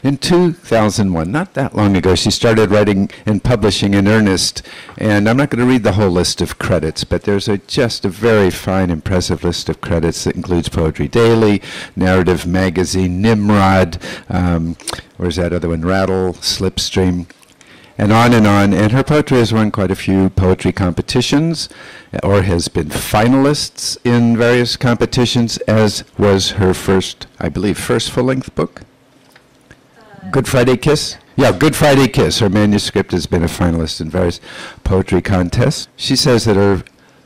In 2001, not that long ago, she started writing and publishing in earnest. And I'm not going to read the whole list of credits, but there's just a very fine, impressive list of credits that includes Poetry.LA, Narrative Magazine, Nimrod, where's that other one, Rattle, Slipstream, and on and on. And her poetry has won quite a few poetry competitions, or has been finalists in various competitions, as was her first, I believe, first full-length book. Good Friday Kiss? Yeah, Good Friday Kiss. Her manuscript has been a finalist in various poetry contests. She says that her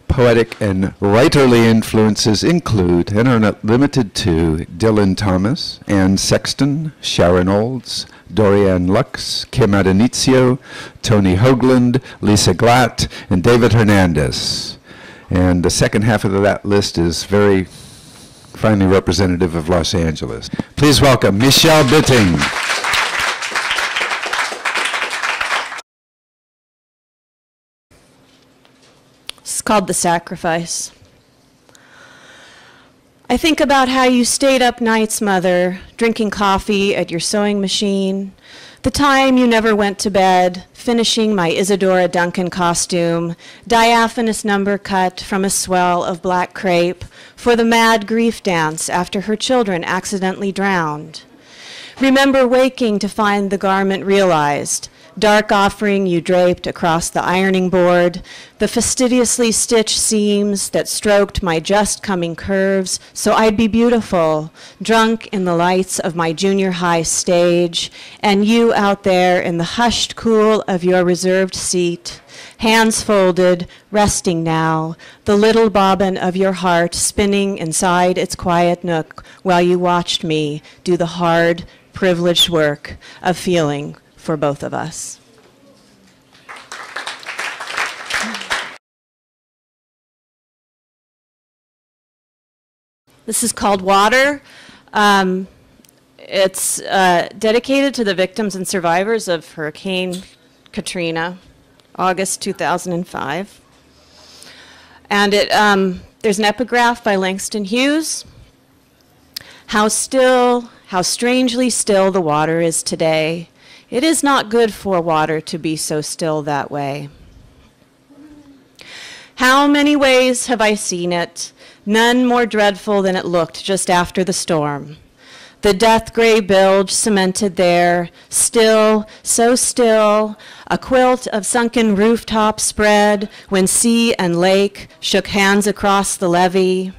poetic and writerly influences include, and are not limited to, Dylan Thomas, Anne Sexton, Sharon Olds, Dorianne Laux, Kim Adenizio, Tony Hoagland, Lisa Glatt, and David Hernandez. And the second half of that list is very finely representative of Los Angeles. Please welcome Michelle Bitting. It's called The Sacrifice. I think about how you stayed up nights, Mother, drinking coffee at your sewing machine, the time you never went to bed, finishing my Isadora Duncan costume, diaphanous number cut from a swell of black crepe, for the mad grief dance after her children accidentally drowned. Remember waking to find the garment realized, dark offering you draped across the ironing board, the fastidiously stitched seams that stroked my just coming curves so I'd be beautiful, drunk in the lights of my junior high stage, and you out there in the hushed cool of your reserved seat, hands folded, resting now, the little bobbin of your heart spinning inside its quiet nook while you watched me do the hard, privileged work of feeling for both of us. This is called Water. It's dedicated to the victims and survivors of Hurricane Katrina, August 2005. And there's an epigraph by Langston Hughes. How still, how strangely still the water is today. It is not good for water to be so still that way. How many ways have I seen it? None more dreadful than it looked just after the storm. The death gray bilge cemented there, still, so still, a quilt of sunken rooftop spread when sea and lake shook hands across the levee.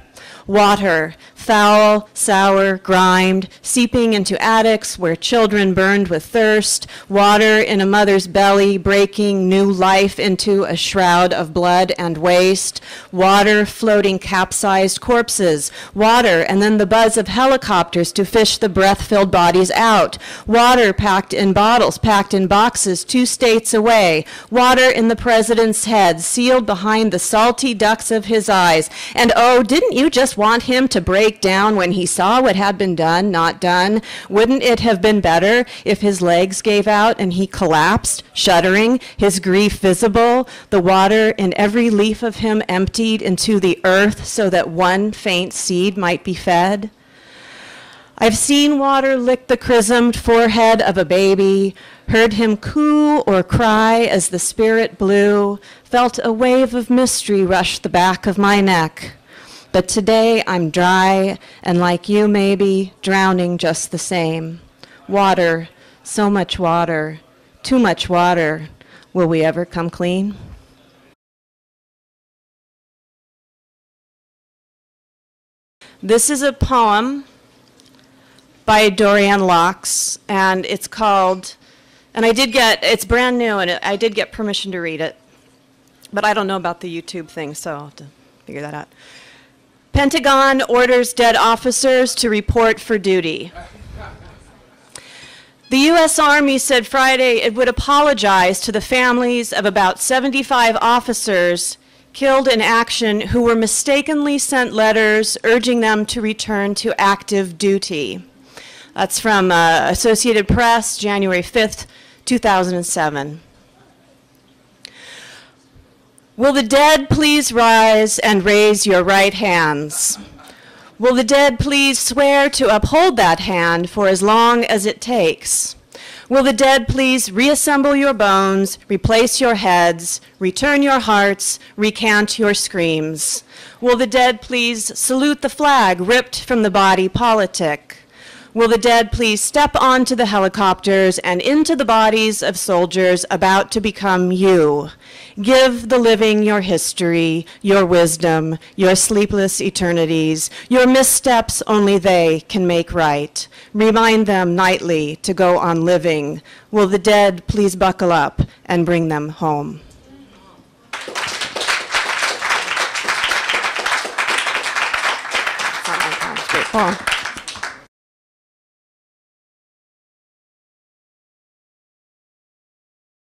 Water, foul, sour, grimed, seeping into attics where children burned with thirst, water in a mother's belly breaking new life into a shroud of blood and waste, water floating capsized corpses, water and then the buzz of helicopters to fish the breath-filled bodies out, water packed in bottles, packed in boxes 2 states away, water in the president's head, sealed behind the salty ducts of his eyes, and oh, didn't you just want him to break down when he saw what had been done, not done? Wouldn't it have been better if his legs gave out and he collapsed, shuddering, his grief visible, the water in every leaf of him emptied into the earth so that one faint seed might be fed? I've seen water lick the chrismed forehead of a baby, heard him coo or cry as the spirit blew, felt a wave of mystery rush the back of my neck. But today I'm dry, and like you maybe, drowning just the same. Water, so much water, too much water. Will we ever come clean? This is a poem by Dorianne Laux, and it's called, and it's brand new, and I did get permission to read it, but I don't know about the YouTube thing, so I'll have to figure that out. Pentagon orders dead officers to report for duty. The U.S. Army said Friday it would apologize to the families of about 75 officers killed in action who were mistakenly sent letters urging them to return to active duty. That's from Associated Press, January 5th, 2007. Will the dead please rise and raise your right hands? Will the dead please swear to uphold that hand for as long as it takes? Will the dead please reassemble your bones, replace your heads, return your hearts, recant your screams? Will the dead please salute the flag ripped from the body politic? Will the dead please step onto the helicopters and into the bodies of soldiers about to become you? Give the living your history, your wisdom, your sleepless eternities, your missteps only they can make right. Remind them nightly to go on living. Will the dead please buckle up and bring them home? Great poem.